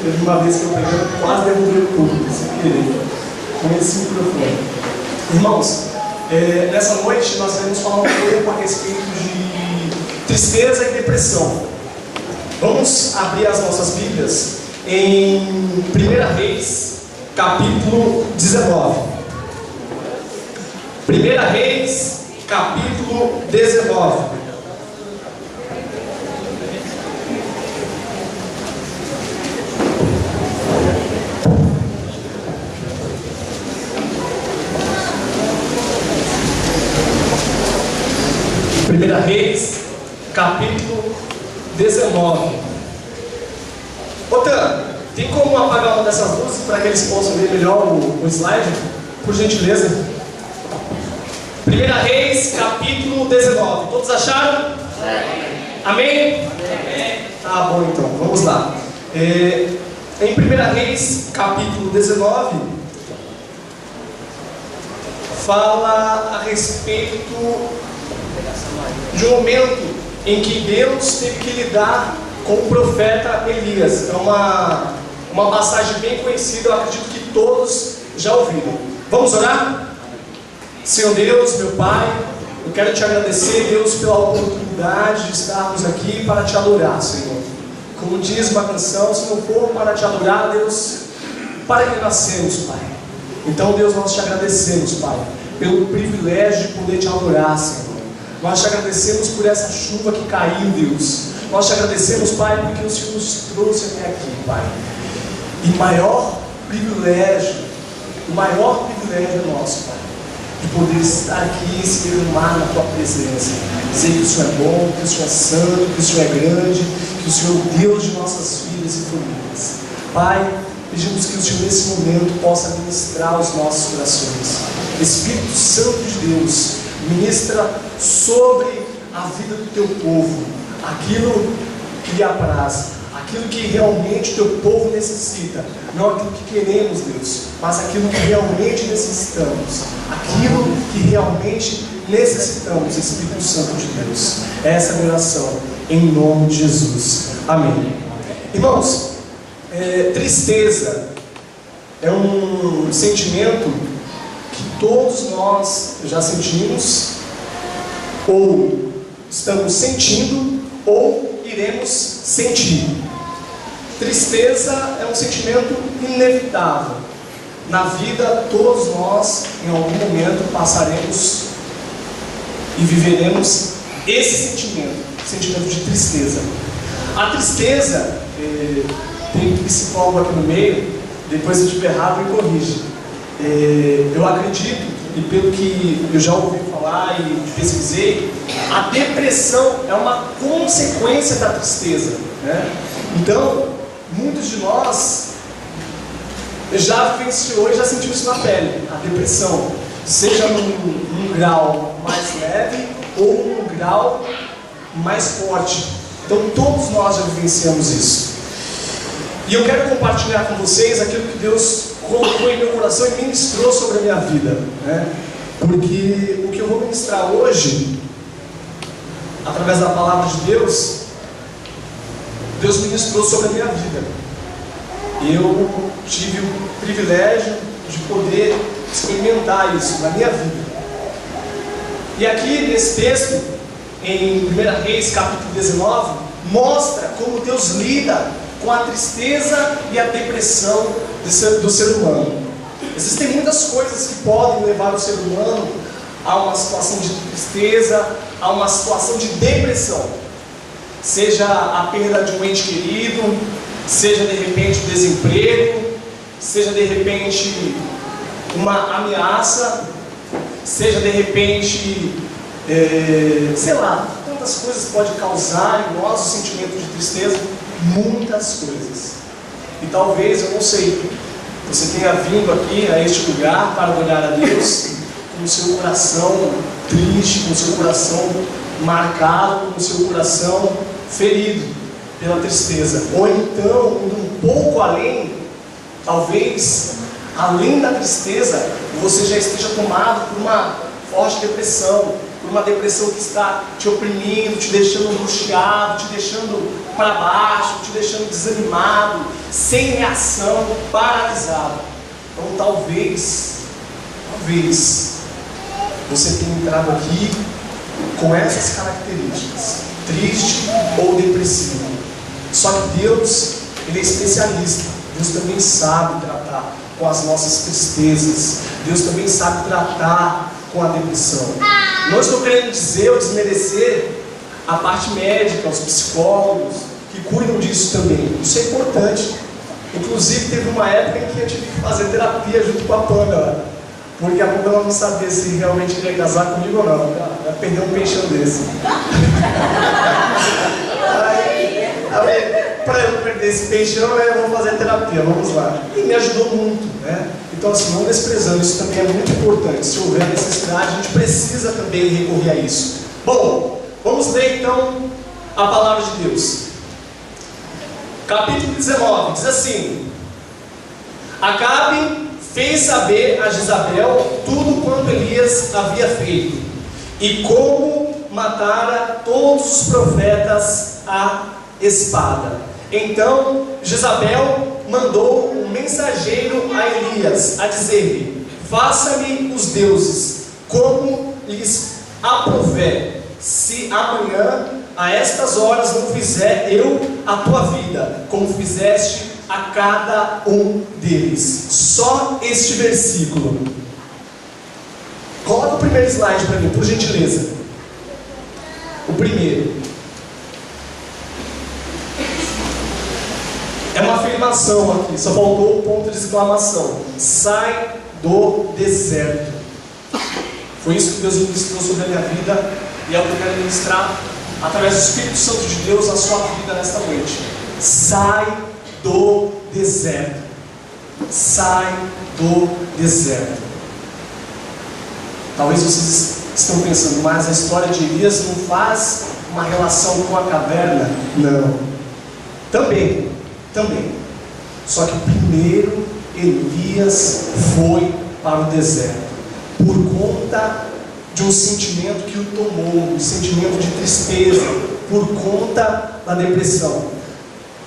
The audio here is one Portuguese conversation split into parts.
Teve uma vez que eu peguei, quase derrubei o público, sem querer, com esse microfone. Irmãos, nessa noite nós queremos falar um pouco a respeito de tristeza e depressão. Vamos abrir as nossas Bíblias em 1 Reis, capítulo 19. 1 Reis, capítulo 19. Reis, capítulo 19. Otan, tem como apagar uma dessas luzes para que eles possam ver melhor o slide? Por gentileza. 1 Reis, capítulo 19. Todos acharam? Amém? Amém? Tá bom, então, vamos lá. Em 1 Reis, capítulo 19, fala a respeito de um momento em que Deus teve que lidar com o profeta Elias. É uma passagem bem conhecida, eu acredito que todos já ouviram. Vamos orar? Senhor Deus, meu Pai, eu quero te agradecer, Deus, pela oportunidade de estarmos aqui para te adorar, Senhor. Como diz uma canção, se não for para te adorar, Deus, para que nascemos, Pai. Então, Deus, nós te agradecemos, Pai, pelo privilégio de poder te adorar, Senhor. Nós te agradecemos por essa chuva que caiu, Deus. Nós te agradecemos, Pai, porque o Senhor nos trouxe até aqui, Pai. E o maior privilégio é nosso, Pai, de poder estar aqui e se derramar na Tua presença. Dizer que o Senhor é bom, que o Senhor é santo, que o Senhor é grande, que o Senhor é o Deus de nossas vidas e famílias. Pai, pedimos que o Senhor nesse momento possa ministrar os nossos corações. Espírito Santo de Deus, ministra sobre a vida do teu povo aquilo que lhe apraz, aquilo que realmente o teu povo necessita, não aquilo que queremos, Deus, mas aquilo que realmente necessitamos, aquilo que realmente necessitamos, Espírito Santo de Deus. Essa é a minha oração, em nome de Jesus. Amém. Irmãos, tristeza é um sentimento que todos nós já sentimos, ou estamos sentindo, ou iremos sentir. Tristeza é um sentimento inevitável. Na vida, todos nós, em algum momento, passaremos e viveremos esse sentimento de tristeza. A tristeza, tem um psicólogo aqui no meio, depois se eu estiver errado, me corrige. Eu acredito, e pelo que eu já ouvi falar e pesquisei, a depressão é uma consequência da tristeza, né? Então, muitos de nós já vivenciou e já sentiu isso na pele, a depressão, seja num grau mais leve ou num grau mais forte. Então, todos nós já vivenciamos isso. E eu quero compartilhar com vocês aquilo que Deus colocou em meu coração e ministrou sobre a minha vida, né? Porque o que eu vou ministrar hoje, através da palavra de Deus, Deus ministrou sobre a minha vida. Eu tive o privilégio de poder experimentar isso na minha vida. E aqui nesse texto, em 1 Reis capítulo 19, mostra como Deus lida com a tristeza e a depressão do ser humano. Existem muitas coisas que podem levar o ser humano a uma situação de tristeza, a uma situação de depressão. Seja a perda de um ente querido, seja de repente o desemprego, seja de repente uma ameaça, seja de repente, sei lá, tantas coisas podem causar em nós o sentimento de tristeza. Muitas coisas. E talvez, eu não sei, você tenha vindo aqui a este lugar para adorar a Deus com o seu coração triste, com o seu coração marcado, com o seu coração ferido pela tristeza. Ou então, indo um pouco além, talvez, além da tristeza, você já esteja tomado por uma forte depressão, por uma depressão que está te oprimindo, te deixando angustiado, te deixando para baixo, te deixando desanimado, sem reação, paralisado. Então talvez você tenha entrado aqui com essas características, triste ou depressivo. Só que Deus, Ele é especialista. Deus também sabe tratar com as nossas tristezas. Deus também sabe tratar com a depressão. Não estou querendo dizer ou desmerecer a parte médica, os psicólogos que cuidam disso também. Isso é importante. Inclusive teve uma época em que eu tive que fazer terapia junto com a Pamela, porque a Pamela não sabia se realmente queria casar comigo ou não. Vai perder um peixão desse. Para eu não perder esse peixão, eu vou fazer terapia, vamos lá. E me ajudou muito, né? Então assim, não desprezando, isso também é muito importante. Se houver necessidade, a gente precisa também recorrer a isso. Bom, vamos ler então a palavra de Deus. Capítulo 19, diz assim: Acabe fez saber a Jezabel tudo quanto Elias havia feito, e como matara todos os profetas à espada. Então Jezabel mandou um mensageiro a Elias, a dizer-lhe: faça-me os deuses, como lhes aprouver, se amanhã a estas horas não fizer eu a tua vida, como fizeste a cada um deles. Só este versículo. Coloca o primeiro slide para mim, por gentileza. O primeiro. É uma afirmação aqui, só faltou o ponto de exclamação. Sai do deserto. Foi isso que Deus ministrou sobre a minha vida, e é o que eu quero ministrar através do Espírito Santo de Deus a sua vida nesta noite. Sai do deserto. Sai do deserto. Talvez vocês estão pensando, mas a história de Elias não faz uma relação com a caverna? Não. Também. Só que primeiro Elias foi para o deserto por conta de um sentimento que o tomou, um sentimento de tristeza, por conta da depressão.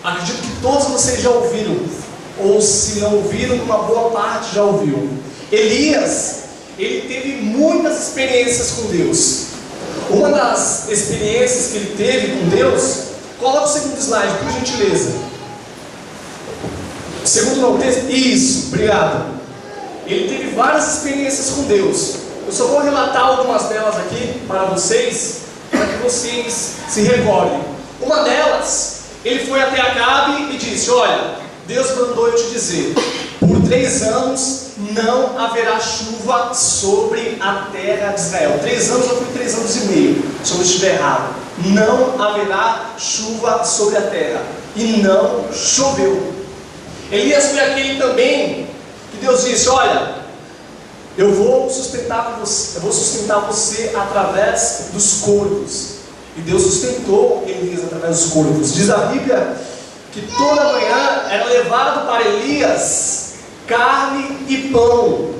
Acredito que todos vocês já ouviram, ou se não ouviram, uma boa parte já ouviu. Elias, ele teve muitas experiências com Deus. Uma das experiências que ele teve com Deus, coloca o segundo slide, por gentileza. Segundo não, isso, obrigado. Ele teve várias experiências com Deus. Eu só vou relatar algumas delas aqui para vocês, para que vocês se recordem. Uma delas, ele foi até Acabe e disse: olha, Deus mandou eu te dizer, por 3 anos não haverá chuva sobre a terra de Israel. 3 anos ou foi 3 anos e meio, se eu não estiver errado. Não haverá chuva sobre a terra. E não choveu. Elias foi aquele também que Deus disse: olha, eu vou sustentar você através dos corvos. E Deus sustentou Elias através dos corvos. Diz a Bíblia que toda manhã era levado para Elias carne e pão.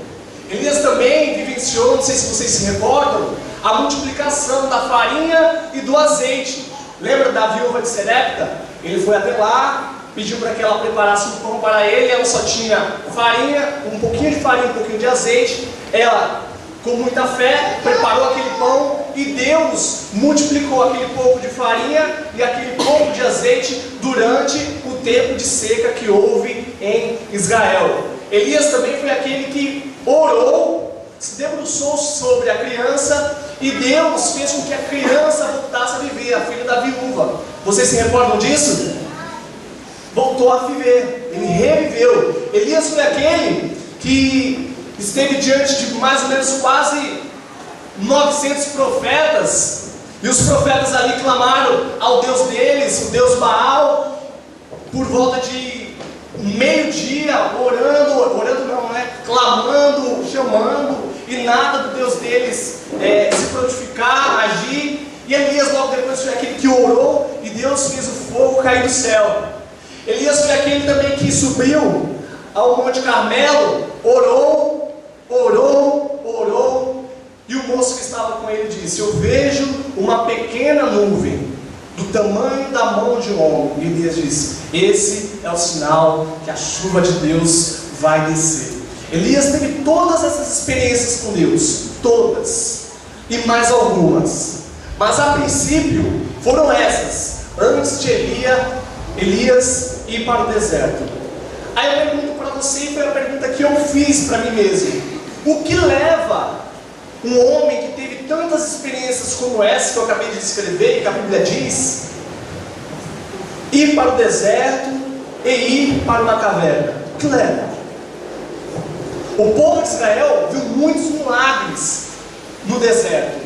Elias também vivenciou, não sei se vocês se recordam, a multiplicação da farinha e do azeite. Lembra da viúva de Serepta? Ele foi até lá, pediu para que ela preparasse um pão para ele. Ela só tinha farinha, um pouquinho de farinha, um pouquinho de azeite. Ela, com muita fé, preparou aquele pão, e Deus multiplicou aquele pouco de farinha e aquele pouco de azeite durante o tempo de seca que houve em Israel. Elias também foi aquele que orou, se debruçou sobre a criança, e Deus fez com que a criança voltasse a viver, a filha da viúva. Vocês se recordam disso? Voltou a viver, ele reviveu. Elias foi aquele que esteve diante de mais ou menos quase 900 profetas, e os profetas ali clamaram ao Deus deles, o Deus Baal, por volta de meio-dia, clamando, chamando, e nada do Deus deles se prontificar, agir. E Elias logo depois foi aquele que orou, e Deus fez o fogo cair do céu. Elias foi aquele também que subiu ao Monte Carmelo, orou, E o moço que estava com ele disse: eu vejo uma pequena nuvem do tamanho da mão de um homem. E Elias disse: esse é o sinal que a chuva de Deus vai descer. Elias teve todas essas experiências com Deus, todas, e mais algumas, mas a princípio foram essas, antes de Elias ir para o deserto. Aí eu pergunto para você, e foi a pergunta que eu fiz para mim mesmo: o que leva um homem que teve tantas experiências como essa que eu acabei de descrever, que a Bíblia diz, ir para o deserto e ir para uma caverna? O que leva? O povo de Israel viu muitos milagres no deserto.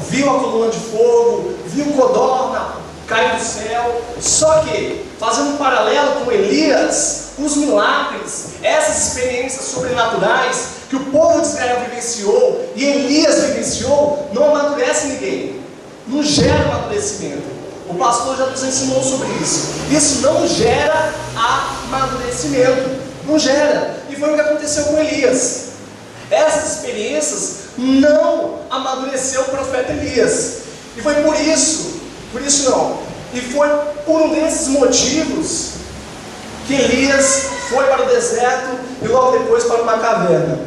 Viu a coluna de fogo, viu codorna cair do céu. Só que, fazendo um paralelo com Elias, os milagres, essas experiências sobrenaturais que o povo de Israel vivenciou e Elias vivenciou, não amadurece ninguém, não gera amadurecimento. O pastor já nos ensinou sobre isso. Isso não gera amadurecimento, não gera. E foi o que aconteceu com Elias. Essas experiências não amadureceu o profeta Elias. E foi e foi por um desses motivos que Elias foi para o deserto e logo depois para uma caverna.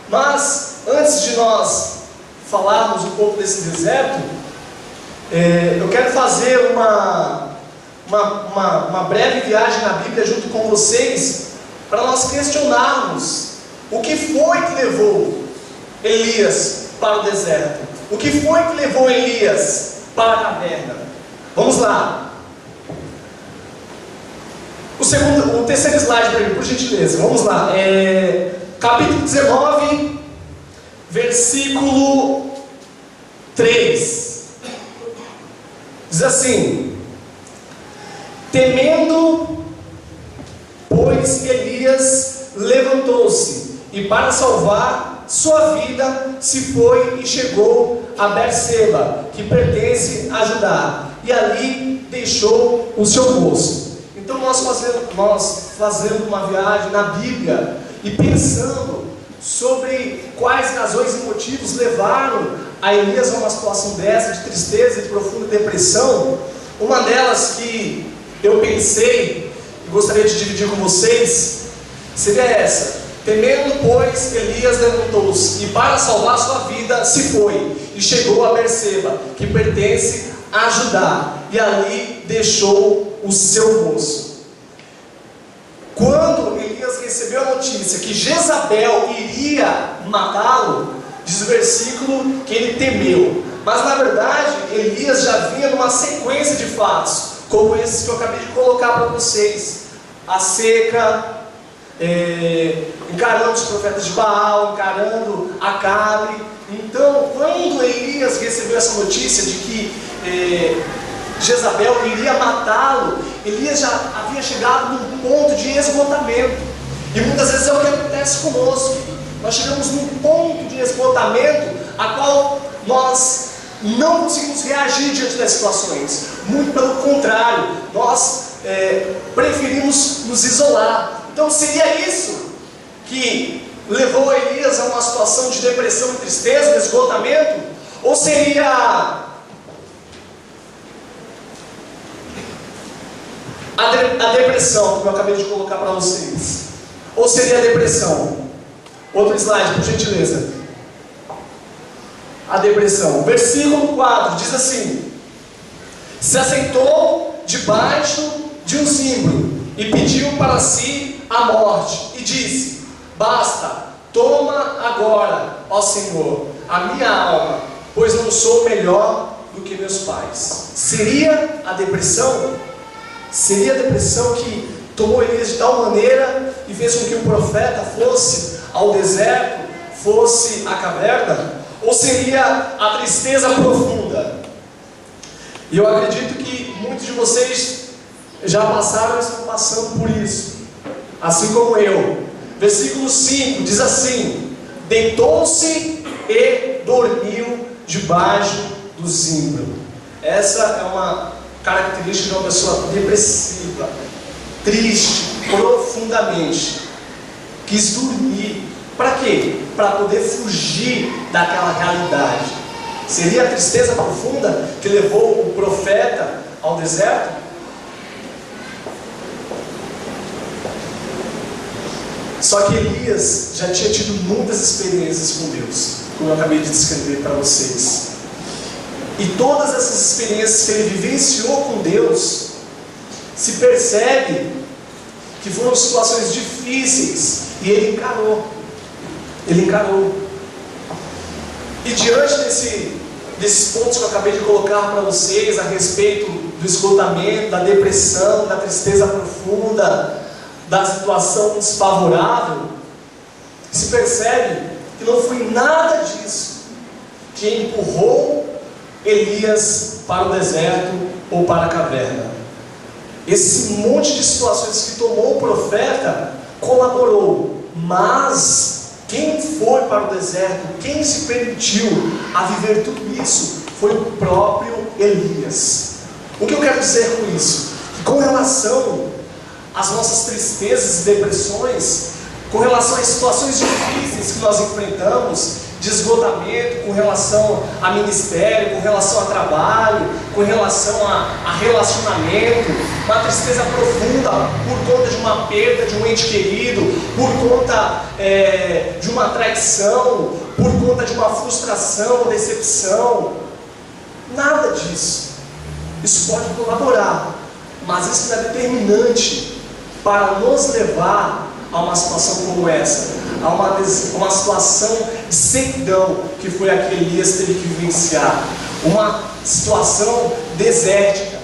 Mas, antes de nós falarmos um pouco desse deserto, eu quero fazer uma breve viagem na Bíblia junto com vocês, para nós questionarmos o que foi que levou Elias para o deserto, o que foi que levou Elias para a caverna. Vamos lá. O terceiro slide para mim, por gentileza. Vamos lá. Capítulo 19, versículo 3. Diz assim: temendo, pois, Elias levantou-se e, para salvar sua vida, se foi e chegou a Berseba, que pertence a Judá, e ali deixou o seu moço. Então nós fazendo uma viagem na Bíblia e pensando sobre quais razões e motivos levaram a Elias a uma situação dessa, de tristeza e de profunda depressão, uma delas que eu pensei e gostaria de dividir com vocês seria essa: temendo, pois, Elias levantou-se e, para salvar sua vida, se foi e chegou a Berseba, que pertence a Judá, e ali deixou o seu moço. Quando Elias recebeu a notícia que Jezabel iria matá-lo, diz o versículo que ele temeu. Mas na verdade Elias já vinha numa sequência de fatos, como esses que eu acabei de colocar para vocês: a seca, encarando os profetas de Baal, encarando Acabe. Então, quando Elias recebeu essa notícia de que Jezabel iria matá-lo, Elias já havia chegado num ponto de esgotamento. E muitas vezes é o que acontece conosco. Nós chegamos num ponto de esgotamento a qual nós não conseguimos reagir diante das situações. Muito pelo contrário, nós preferimos nos isolar. Então seria isso que levou Elias a uma situação de depressão e tristeza, de esgotamento? Ou seria a depressão que eu acabei de colocar para vocês? Ou seria a depressão? Outro slide, por gentileza. A depressão. Versículo 4 diz assim: se assentou debaixo de um zimbro e pediu para si a morte, e disse: basta, toma agora, ó Senhor, a minha alma, pois não sou melhor do que meus pais. Seria a depressão? Seria a depressão que tomou Elias de tal maneira e fez com que o profeta fosse ao deserto, fosse à caverna? Ou seria a tristeza profunda? E eu acredito que muitos de vocês já passaram e estão passando por isso, assim como eu. Versículo 5 diz assim: deitou-se e dormiu debaixo do zimbro. Essa é uma característica de uma pessoa depressiva, triste, profundamente. Quis dormir Para quê? Para poder fugir daquela realidade. Seria a tristeza profunda que levou o profeta ao deserto? Só que Elias já tinha tido muitas experiências com Deus, como eu acabei de descrever para vocês. E todas essas experiências que ele vivenciou com Deus, se percebe que foram situações difíceis, e ele encarou. Ele encarou. E diante desses pontos que eu acabei de colocar para vocês, a respeito do esgotamento, da depressão, da tristeza profunda, da situação desfavorável, se percebe que não foi nada disso que empurrou Elias para o deserto ou para a caverna. Esse monte de situações que tomou o profeta colaborou, mas quem foi para o deserto, quem se permitiu a viver tudo isso, foi o próprio Elias. O que eu quero dizer com isso? Que com relação às nossas tristezas e depressões, com relação às situações difíceis que nós enfrentamos, de esgotamento, com relação a ministério, com relação a trabalho, com relação a relacionamento, uma tristeza profunda por conta de uma perda de um ente querido, por conta de uma traição, por conta de uma frustração ou decepção, nada disso. Isso pode colaborar, mas isso não é determinante para nos levar a uma situação como essa, a uma situação de sequidão, que foi a que Elias teve que vivenciar, uma situação desértica.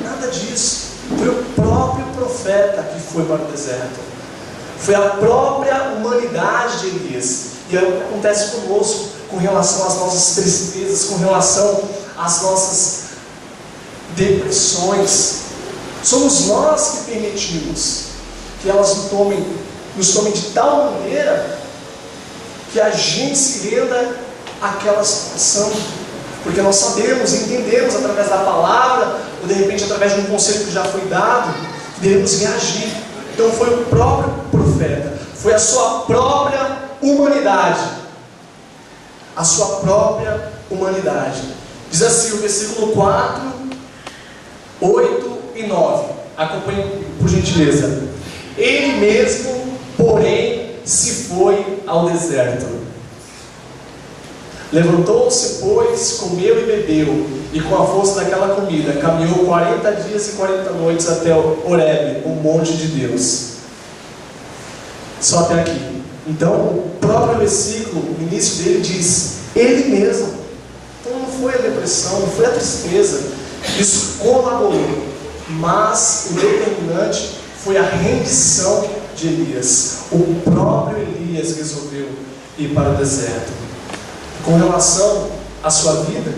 Nada disso. Foi o próprio profeta que foi para o deserto, foi a própria humanidade de Elias. E é o que acontece conosco com relação às nossas tristezas, com relação às nossas depressões. Somos nós que permitimos que elas nos tomem de tal maneira que a gente se renda àquela situação, porque nós sabemos, entendemos através da palavra, ou de repente através de um conselho que já foi dado, que devemos reagir. Então foi o próprio profeta, foi a sua própria humanidade, a sua própria humanidade. Diz assim o versículo 4, 8 e 9, acompanhe por gentileza. Ele mesmo, porém, se foi ao deserto. Levantou-se, pois, comeu e bebeu, e com a força daquela comida caminhou 40 dias e 40 noites até Horebe, o monte de Deus. Só até aqui. Então, o próprio versículo, no início dele diz, ele mesmo. Então não foi a depressão, não foi a tristeza, isso colaborou, mas o determinante foi a rendição de Elias. O próprio Elias resolveu ir para o deserto. Com relação à sua vida,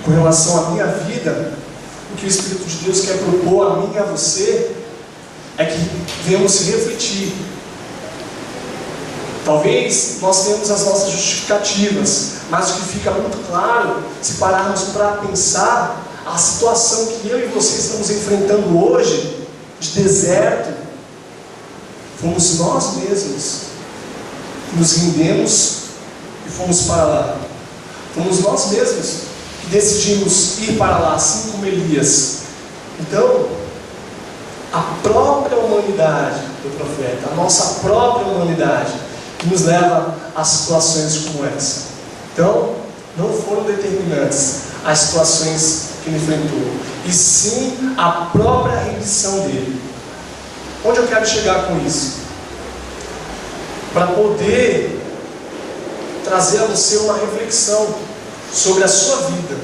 com relação à minha vida, o que o Espírito de Deus quer propor a mim e a você é que venhamos se refletir. Talvez nós tenhamos as nossas justificativas, mas o que fica muito claro, se pararmos para pensar a situação que eu e você estamos enfrentando hoje, de deserto, fomos nós mesmos que nos rendemos e fomos para lá. Fomos nós mesmos que decidimos ir para lá, assim como Elias. Então, a própria humanidade do profeta, a nossa própria humanidade, que nos leva a situações como essa. Então, não foram determinantes as situações que ele enfrentou, e sim a própria rendição dele. Onde eu quero chegar com isso? Para poder trazer a você uma reflexão sobre a sua vida,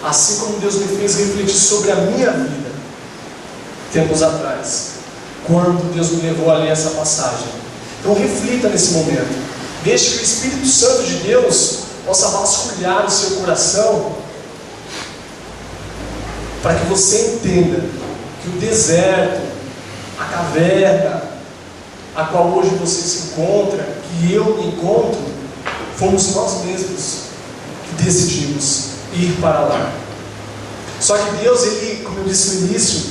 assim como Deus me fez refletir sobre a minha vida tempos atrás, quando Deus me levou a ler essa passagem. Então reflita nesse momento, deixe que o Espírito Santo de Deus possa vasculhar o seu coração, para que você entenda que o deserto, a caverna, a qual hoje você se encontra, que eu me encontro, fomos nós mesmos que decidimos ir para lá. Só que Deus, Ele, como eu disse no início,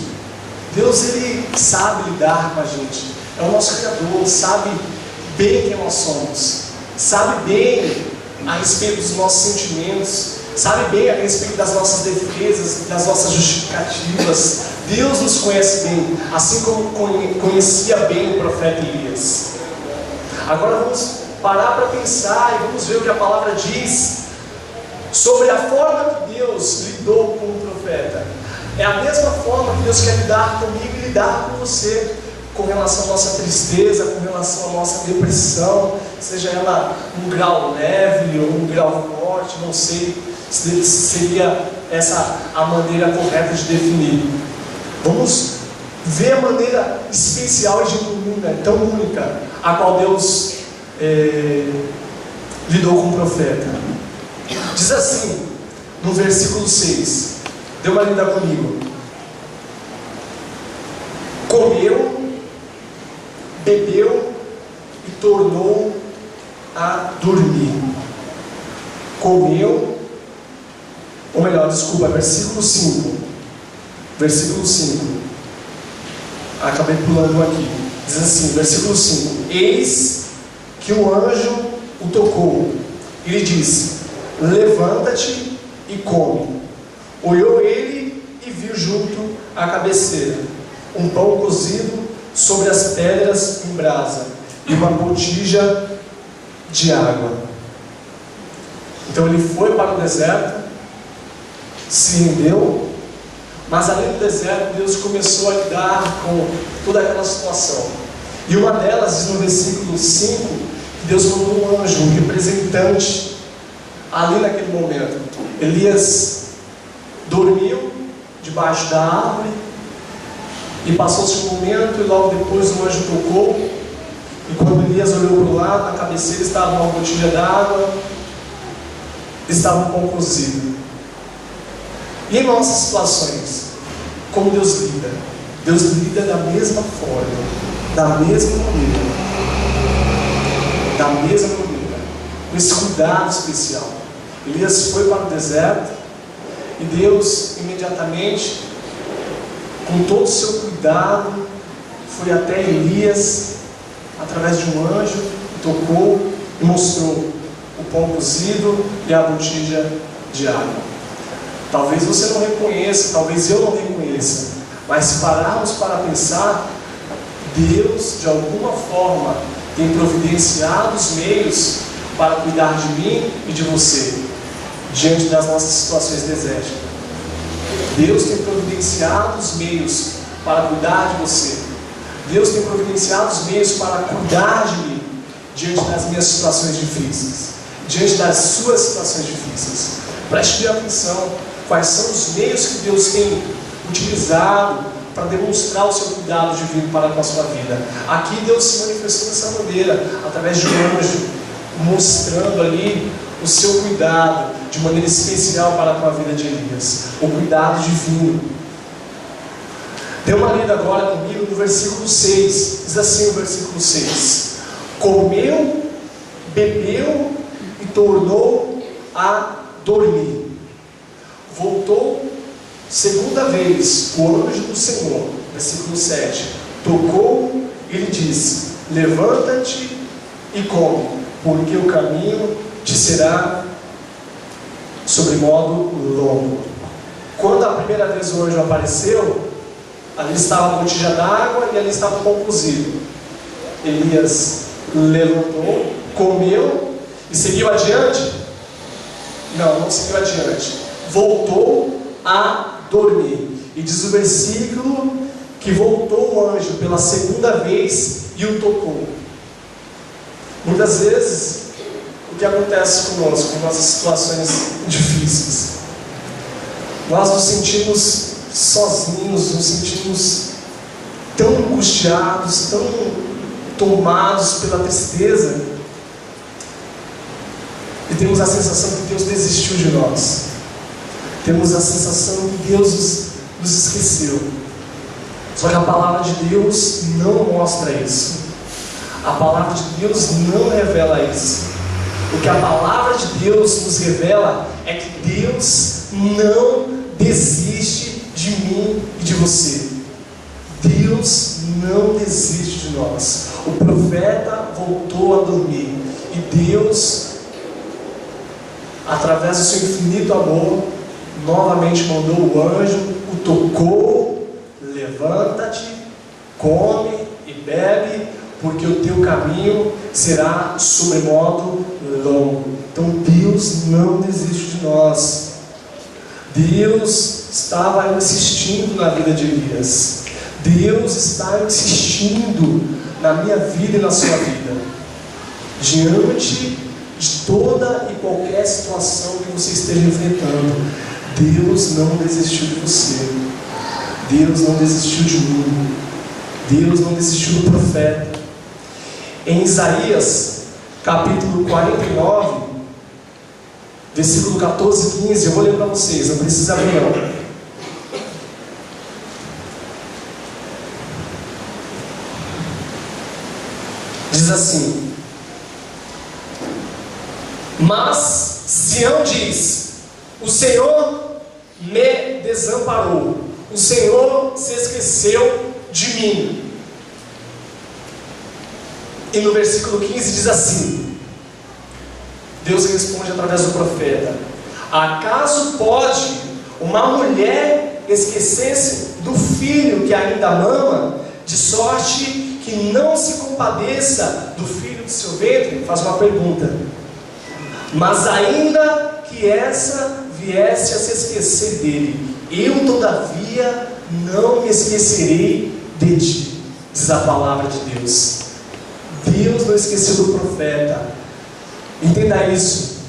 Deus, Ele sabe lidar com a gente, é o nosso Criador, sabe bem quem nós somos, sabe bem a respeito dos nossos sentimentos, sabe bem a respeito das nossas defesas, das nossas justificativas. Deus nos conhece bem, assim como conhecia bem o profeta Elias. Agora vamos parar para pensar e vamos ver o que a palavra diz sobre a forma que Deus lidou com o profeta. É a mesma forma que Deus quer lidar comigo e lidar com você, com relação à nossa tristeza, com relação à nossa depressão, seja ela um grau leve ou um grau forte, não sei se seria essa a maneira correta de definir. Vamos ver a maneira especial e genuína, tão única, a qual Deus lidou com o profeta. Diz assim, no versículo 6, dê uma lida comigo: comeu, bebeu e tornou a dormir. Comeu, ou melhor, desculpa, versículo 5. Versículo 5. Acabei pulando aqui. Diz assim, versículo 5: eis que o anjo o tocou e lhe disse: levanta-te e come. Olhou ele e viu junto à cabeceira um pão cozido sobre as pedras em brasa e uma botija de água. Então ele foi para o deserto, se rendeu, mas além do deserto, Deus começou a lidar com toda aquela situação. E uma delas diz no versículo 5 que Deus mandou um anjo, um representante, ali naquele momento. Elias dormiu debaixo da árvore e passou-se um momento e logo depois o anjo tocou, e quando Elias olhou para o lado, na cabeceira estava uma botija d'água, estava um pão cozido. E em nossas situações, como Deus lida? Deus lida da mesma forma, da mesma maneira, com esse cuidado especial. Elias foi para o deserto e Deus imediatamente, com todo o seu cuidado, foi até Elias através de um anjo, tocou e mostrou o pão cozido e a botija de água. Talvez você não reconheça, talvez eu não reconheça, mas se pararmos para pensar, Deus de alguma forma tem providenciado os meios para cuidar de mim e de você diante das nossas situações desérticas. Deus tem providenciado os meios para cuidar de você. Deus tem providenciado os meios para cuidar de mim diante das minhas situações difíceis, diante das suas situações difíceis. Preste atenção, quais são os meios que Deus tem utilizado para demonstrar o seu cuidado divino para com a sua vida. Aqui Deus se manifestou dessa maneira, através de um anjo, mostrando ali o seu cuidado de maneira especial para com a vida de Elias, o cuidado divino. Dê uma lida agora comigo no versículo 6, diz assim o versículo 6: comeu, bebeu e tornou a dormir. Voltou segunda vez o anjo do Senhor, versículo 7, tocou e lhe disse: levanta-te e come, porque o caminho te será sobremodo longo. Quando a primeira vez o anjo apareceu, ali estava a botija d'água e ali estava o pão cozido. Elias levantou, comeu e seguiu adiante? Não seguiu adiante. Voltou a dormir. E diz o versículo que voltou o anjo pela segunda vez e o tocou. Muitas vezes, o que acontece conosco, em nossas situações difíceis? Nós nos sentimos sozinhos, nos sentimos tão angustiados, tão tomados pela tristeza, e temos a sensação que Deus desistiu de nós. Temos a sensação que Deus nos esqueceu. Só que a palavra de Deus não mostra isso. A palavra de Deus não revela isso. O que a palavra de Deus nos revela é que Deus não desiste de mim e de você. Deus não desiste de nós. O profeta voltou a dormir e Deus, através do seu infinito amor, novamente mandou o anjo, o tocou: levanta-te, come e bebe, porque o teu caminho será sobremodo longo. Então Deus não desiste de nós. Deus estava insistindo na vida de Elias. Deus está insistindo na minha vida e na sua vida. Diante de toda e qualquer situação que você esteja enfrentando, Deus não desistiu de você. Deus não desistiu de mim. Deus não desistiu do profeta. Em Isaías, capítulo 49, versículo 14 e 15, eu vou ler para vocês, não precisa abrir não. Diz assim: mas Sião diz: o Senhor me desamparou, o Senhor se esqueceu de mim. E no versículo 15 diz assim: Deus responde através do profeta: acaso pode uma mulher esquecer-se do filho que ainda mama, de sorte que não se compadeça do filho de seu ventre? Faz uma pergunta. Mas ainda que essa viesse a se esquecer dele, eu todavia não me esquecerei de ti, diz a palavra de Deus. Deus não esqueceu do profeta. Entenda isso,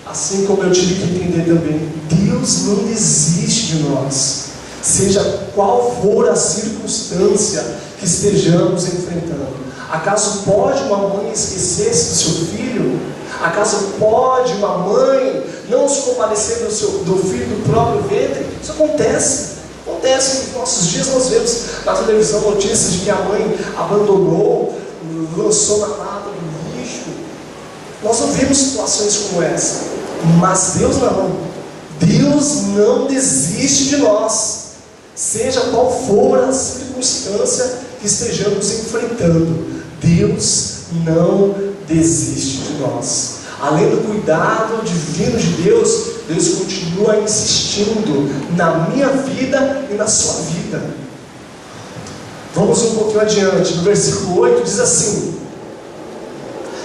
assim como eu tive que entender também. Deus não desiste de nós, seja qual for a circunstância que estejamos enfrentando. Acaso pode uma mãe esquecer-se do seu filho? Acaso pode uma mãe não se compadecer do filho do próprio ventre? Isso acontece. Acontece nos nossos dias. Nós vemos na televisão notícias de que a mãe abandonou, lançou na lata do lixo. Nós não vemos situações como essa. Mas Deus não. Deus não desiste de nós, seja qual for a circunstância que estejamos enfrentando. Deus não desiste de nós. Além do cuidado divino de Deus, Deus continua insistindo na minha vida e na sua vida. Vamos um pouquinho adiante. No versículo 8 diz assim: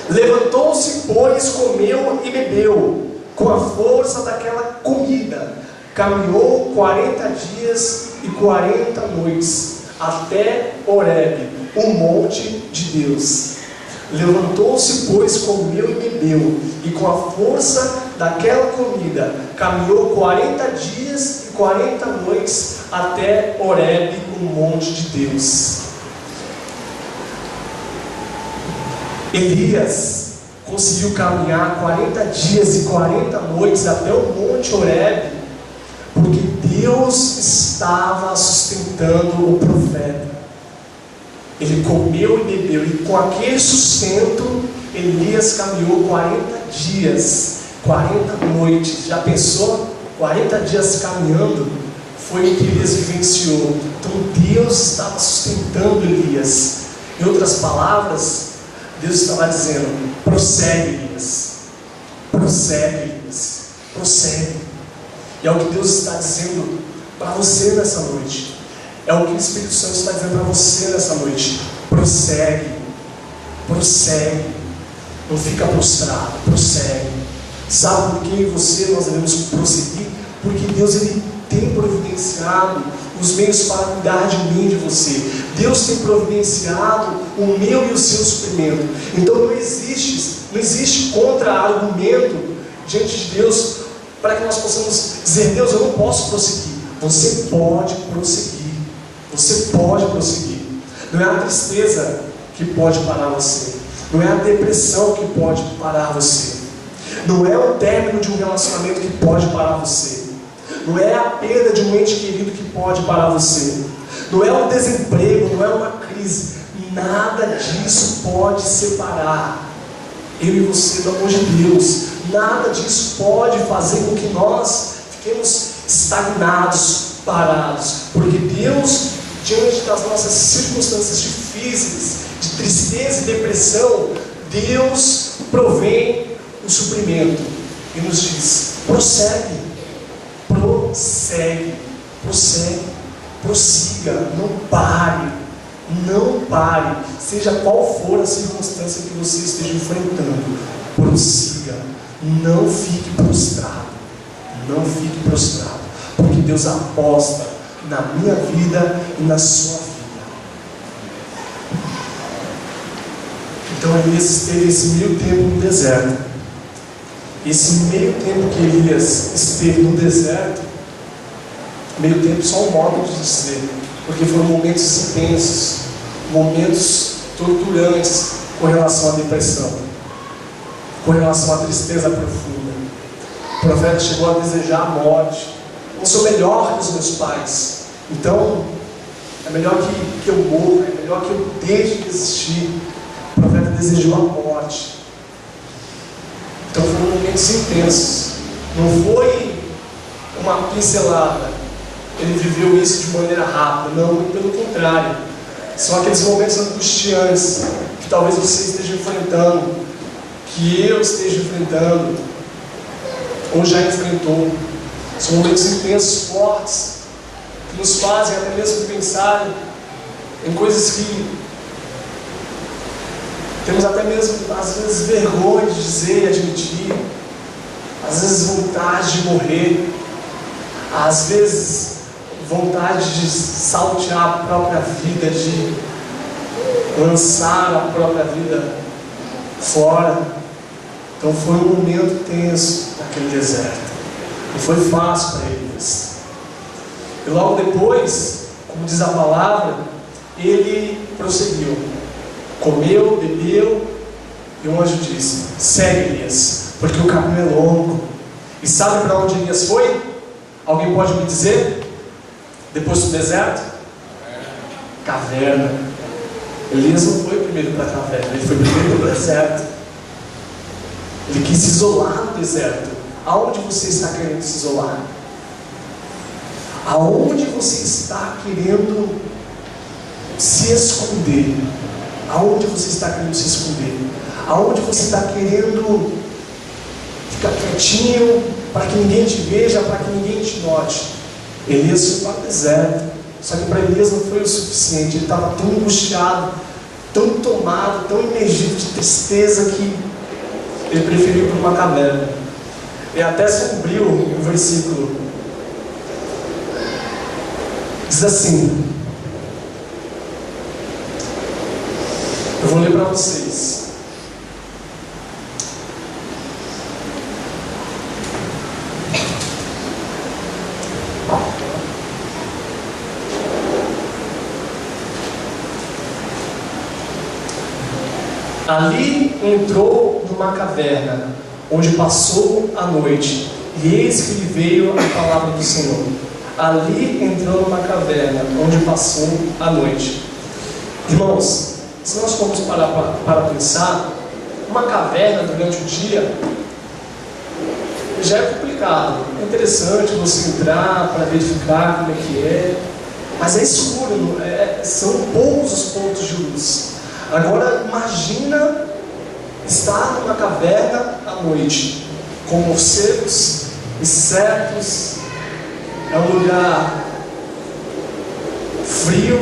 levantou-se, pois, comeu e bebeu com a força daquela comida. Caminhou 40 dias e 40 noites até Horebe, o monte de Deus. Levantou-se, pois, comeu e bebeu, e com a força daquela comida caminhou 40 dias e 40 noites até Horebe, o monte de Deus. Elias conseguiu caminhar 40 dias e 40 noites até o monte Horebe, porque Deus estava sustentando o profeta. Ele comeu e bebeu, e com aquele sustento, Elias caminhou 40 dias, 40 noites. Já pensou? 40 dias caminhando, foi o que Elias vivenciou. Então Deus estava sustentando Elias. Em outras palavras, Deus estava dizendo: prossegue, Elias, prossegue, Elias, prossegue. E é o que Deus está dizendo para você nessa noite. É o que o Espírito Santo está dizendo para você nessa noite. Prossegue, prossegue. Não fica prostrado, prossegue. Sabe por que nós devemos prosseguir? Porque Deus, Ele tem providenciado os meios para cuidar de mim, de você. Deus tem providenciado o meu e o seu suprimento. Então não existe contra-argumento diante de Deus para que nós possamos dizer: Deus, eu não posso prosseguir. Você pode prosseguir. Você pode prosseguir. Não é a tristeza que pode parar você. Não é a depressão que pode parar você. Não é o término de um relacionamento que pode parar você. Não é a perda de um ente querido que pode parar você. Não é o desemprego, não é uma crise. Nada disso pode separar eu e você do amor de Deus. Nada disso pode fazer com que nós fiquemos estagnados, parados. Porque Deus, diante das nossas circunstâncias difíceis, de tristeza e depressão, Deus provém o suprimento e nos diz: prossegue, prossegue, prossegue, prossiga, não pare, não pare, seja qual for a circunstância que você esteja enfrentando, prossiga, não fique prostrado, não fique prostrado, porque Deus aposta na minha vida e na sua vida. Então Elias esteve esse meio tempo no deserto. Esse meio tempo que Elias esteve no deserto, meio tempo só um modo de dizer, porque foram momentos intensos, momentos torturantes com relação à depressão, com relação à tristeza profunda. O profeta chegou a desejar a morte. Eu sou melhor que os meus pais, então é melhor que eu morra, é melhor que eu deixe de existir. O profeta desejou a morte. Então foram momentos intensos, não foi uma pincelada, ele viveu isso de maneira rápida, não, muito pelo contrário. São aqueles momentos angustiantes que talvez você esteja enfrentando, que eu esteja enfrentando, ou já enfrentou. São momentos intensos, fortes, que nos fazem até mesmo pensar em coisas que temos até mesmo, às vezes, vergonha de dizer e admitir, às vezes vontade de morrer, às vezes vontade de saltear a própria vida, de lançar a própria vida fora. Então foi um momento tenso naquele deserto. Não foi fácil para eles. E logo depois, como diz a palavra, ele prosseguiu. Comeu, bebeu, e um anjo disse: segue, Elias, porque o caminho é longo. E sabe para onde Elias foi? Alguém pode me dizer? Depois do deserto? Caverna. Elias não foi primeiro para a caverna, ele foi primeiro para o deserto. Ele quis se isolar no deserto. Aonde você está querendo se isolar? Aonde você está querendo se esconder? Aonde você está querendo se esconder? Aonde você está querendo ficar quietinho, para que ninguém te veja, para que ninguém te note? Elias foi para o deserto. Só que para Elias não foi o suficiente. Ele estava tão angustiado, tão tomado, tão imergido de tristeza, que ele preferiu ir para uma caverna. E até sombrio o versículo. Diz assim, eu vou ler para vocês. Ali entrou numa caverna, onde passou a noite, e eis que lhe veio a palavra do Senhor. Ali entrou numa caverna, onde passou a noite. Irmãos, se nós formos para pensar, uma caverna durante o dia já é complicado. É interessante você entrar para verificar como é que é, mas é escuro, são poucos os pontos de luz. Agora imagina estar numa caverna à noite, com morcegos, insetos. É um lugar frio,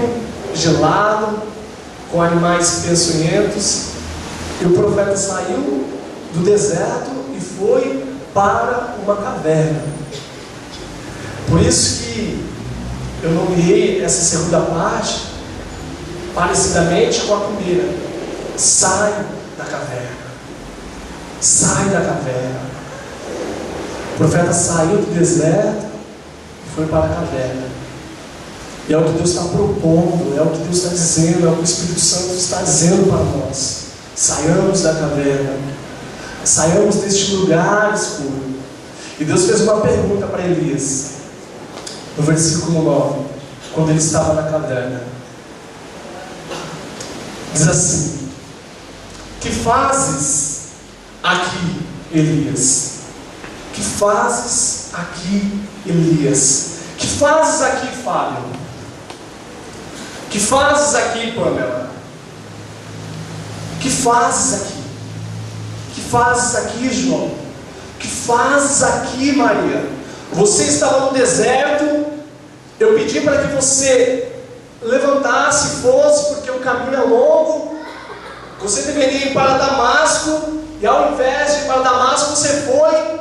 gelado, com animais peçonhentos. E o profeta saiu do deserto e foi para uma caverna. Por isso que eu nomeei essa segunda parte parecidamente com a primeira. Sai da caverna. Sai da caverna. O profeta saiu do deserto e foi para a caverna. E é o que Deus está propondo, é o que Deus está dizendo, é o que o Espírito Santo está dizendo para nós. Saiamos da caverna, saiamos deste lugar escuro. E Deus fez uma pergunta para Elias, no versículo 9, quando ele estava na caverna. Diz assim: que fazes aqui, Elias? Que fazes aqui, Elias? Que fazes aqui, Fábio? Que fazes aqui, Pamela? Que fazes aqui? Que fazes aqui, João? Que fazes aqui, Maria? Você estava no deserto. Eu pedi para que você levantasse e fosse, porque o caminho é longo. Você deveria ir para Damasco, e ao invés de ir para Damasco, você foi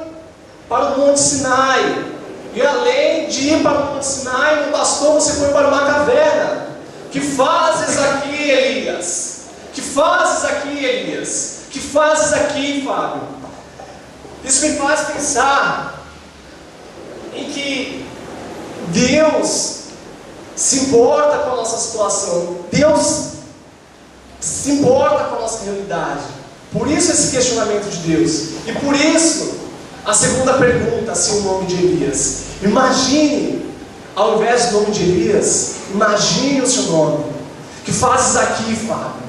para o Monte Sinai. E além de ir para o Monte Sinai, não bastou, você foi para uma caverna. Que fazes aqui, Elias? Que fazes aqui, Elias? Que fazes aqui, Fábio? Isso me faz pensar em que Deus se importa com a nossa situação. Deus se importa com a nossa realidade. Por isso esse questionamento de Deus. E por isso a segunda pergunta, assim, o nome de Elias. Imagine, ao invés do nome de Elias, imagine o seu nome. Que fazes aqui, Fábio?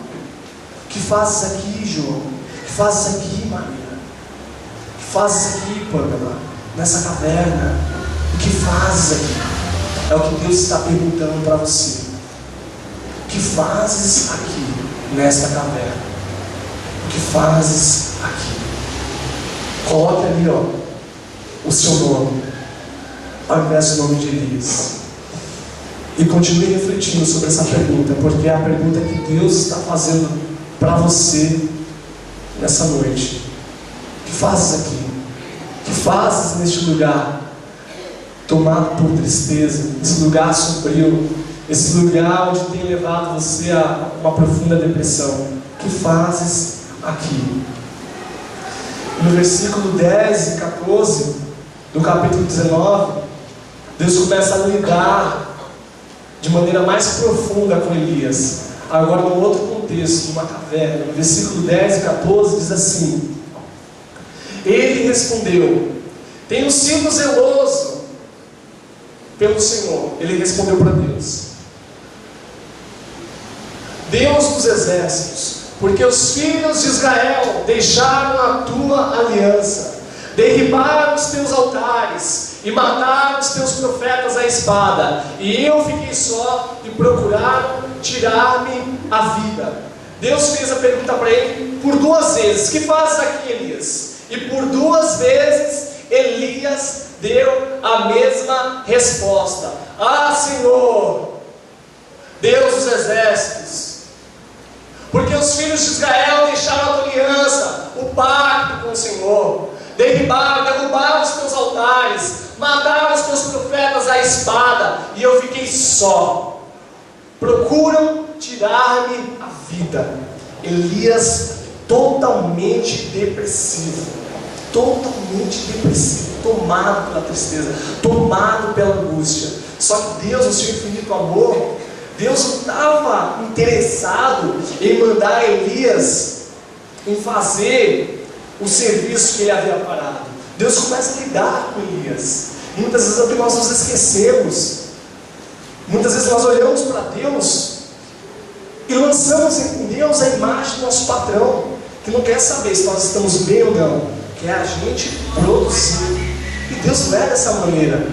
Que fazes aqui, João? Que fazes aqui, Maria? Que fazes aqui, Pamela? Nessa caverna? O que fazes aqui? É o que Deus está perguntando para você. O que fazes aqui, nesta caverna? O que fazes aqui? Coloque ali, o seu nome, ao invés do nome de Elias. E continue refletindo sobre essa pergunta, porque é a pergunta que Deus está fazendo para você nessa noite. O que fazes aqui? O que fazes neste lugar tomado por tristeza, esse lugar sombrio, esse lugar onde tem levado você a uma profunda depressão? O que fazes aqui? No versículo 10 e 14 do capítulo 19, Deus começa a lidar de maneira mais profunda com Elias. Agora, num outro contexto, numa caverna. No versículo 10 e 14 diz assim: ele respondeu: tenho sido zeloso pelo Senhor. Ele respondeu para Deus: Deus dos exércitos, porque os filhos de Israel deixaram a tua aliança, derribaram os teus altares e mataram os teus profetas à espada, e eu fiquei só e procuraram tirar-me a vida. Deus fez a pergunta para ele por duas vezes: que fazes aqui, Elias? E por duas vezes Elias deu a mesma resposta: ah, Senhor, Deus dos exércitos, porque os filhos de Israel deixaram a tua aliança, o pacto com o Senhor, derrubaram os teus altares, mataram os teus profetas à espada, e eu fiquei só. Procuram tirar-me a vida. Elias totalmente depressivo, tomado pela tristeza, tomado pela angústia. Só que Deus, no seu infinito amor, Deus não estava interessado em mandar Elias em fazer o serviço que ele havia parado. Deus começa a lidar com Elias. E muitas vezes é o que nós nos esquecemos. Muitas vezes nós olhamos para Deus e lançamos em Deus a imagem do nosso patrão, que não quer saber se nós estamos bem ou não, quer a gente produzir. E Deus não é dessa maneira.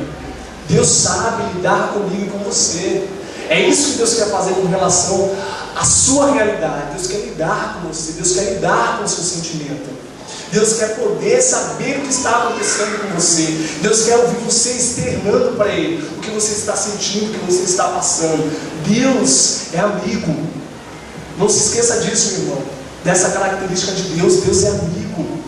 Deus sabe lidar comigo e com você. É isso que Deus quer fazer com relação à sua realidade. Deus quer lidar com você, Deus quer lidar com o seu sentimento. Deus quer poder saber o que está acontecendo com você. Deus quer ouvir você externando para Ele o que você está sentindo, o que você está passando. Deus é amigo. Não se esqueça disso, meu irmão, dessa característica de Deus. Deus é amigo.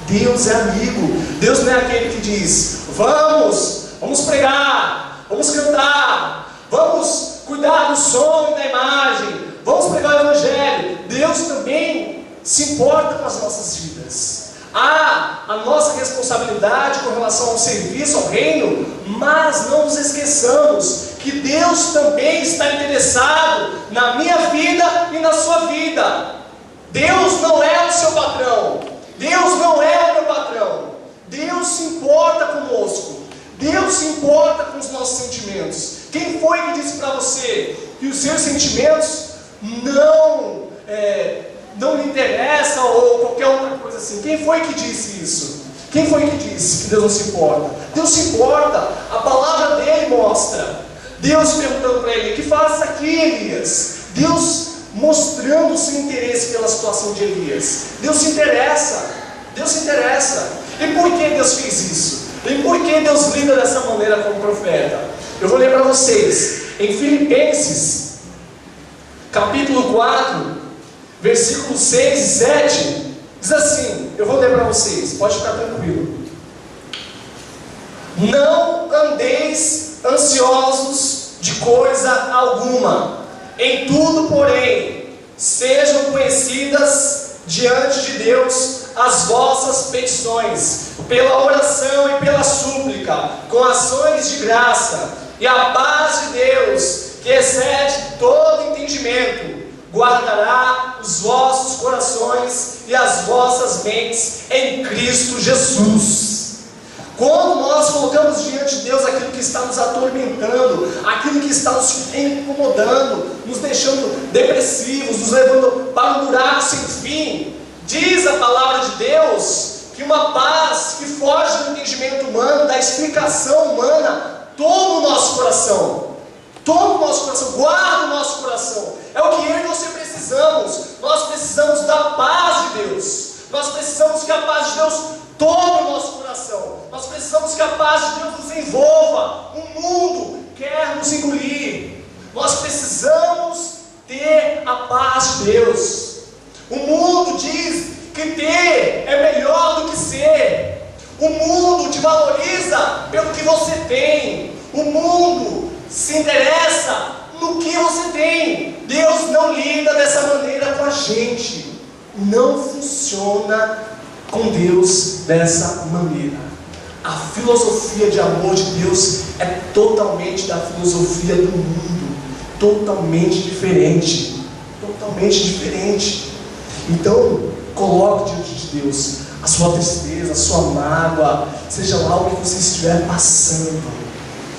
Deus é amigo. Deus não é aquele que diz: vamos pregar, vamos cantar, vamos cuidar do som e da imagem, vamos pregar o Evangelho. Deus também se importa com as nossas vidas. Há a nossa responsabilidade com relação ao serviço ao reino, mas não nos esqueçamos que Deus também está interessado na minha vida e na sua vida. Deus não é o seu patrão, Deus não é o meu patrão. Deus se importa conosco, Deus se importa com os nossos sentimentos. Quem foi que disse para você que os seus sentimentos não lhe interessam, ou qualquer outra coisa assim? Quem foi que disse isso? Quem foi que disse que Deus não se importa? Deus se importa, a palavra dele mostra. Deus perguntando para ele: que fazes aqui, Elias? Deus mostrando o seu interesse pela situação de Elias. Deus se interessa. Deus se interessa. E por que Deus fez isso? E por que Deus lida dessa maneira como profeta? Eu vou ler para vocês. Em Filipenses, capítulo 4, versículos 6 e 7, diz assim, eu vou ler para vocês, pode ficar tranquilo. Não andeis ansiosos de coisa alguma, em tudo, porém, sejam conhecidas diante de Deus as vossas petições, pela oração e pela súplica, com ações de graça, e a paz de Deus, que excede todo entendimento, guardará os vossos corações e as vossas mentes em Cristo Jesus. Quando nós colocamos diante de Deus aquilo que está nos atormentando, aquilo que está nos incomodando, nos deixando depressivos, nos levando para um buraco sem fim, diz a palavra de Deus que uma paz que foge do entendimento humano, da explicação humana, toma o nosso coração. Toma o nosso coração, guarda o nosso coração. É o que eu e você precisamos. Nós precisamos da paz de Deus. Nós precisamos que a paz de Deus tome o nosso coração. Nós precisamos que a paz de Deus nos envolva. O mundo quer nos engolir. Nós precisamos ter a paz de Deus. O mundo diz que ter é melhor do que ser. O mundo te valoriza pelo que você tem. O mundo se interessa no que você tem. Deus não lida dessa maneira com a gente. Não funciona com Deus dessa maneira. A filosofia de amor de Deus é totalmente da filosofia do mundo. Totalmente diferente. Totalmente diferente. Então, coloque diante de Deus a sua tristeza, a sua mágoa, seja lá o que você estiver passando.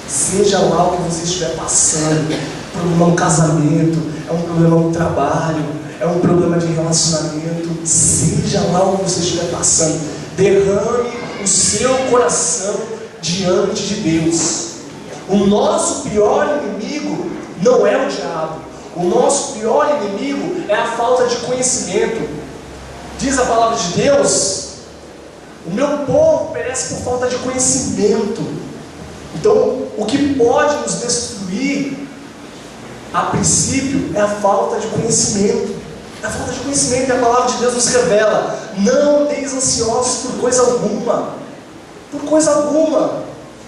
Seja lá o que você estiver passando. Um problema no casamento, é um problema no trabalho, é um problema de relacionamento. Seja lá o que você estiver passando, derrame o seu coração diante de Deus. O nosso pior inimigo não é o diabo. O nosso pior inimigo é a falta de conhecimento. Diz a palavra de Deus: o meu povo perece por falta de conhecimento. Então, o que pode nos destruir, a princípio, é a falta de conhecimento. A falta de conhecimento, e a palavra de Deus nos revela: não andeis ansiosos por coisa alguma. Por coisa alguma.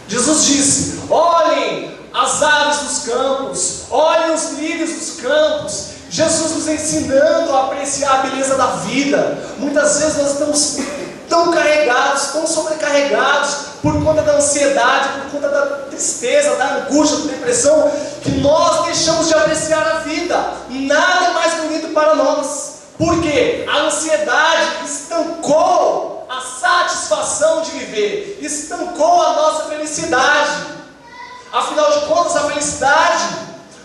Jesus disse: olhem as aves dos campos, olhem os lírios dos campos. Jesus nos ensinando a apreciar a beleza da vida. Muitas vezes nós estamos tão carregados, tão sobrecarregados por conta da ansiedade, por conta da tristeza, da angústia, da depressão, que nós deixamos de apreciar a vida. Nada é mais bonito para nós. Por quê? A ansiedade estancou a satisfação de viver, estancou a nossa felicidade. Afinal de contas, a felicidade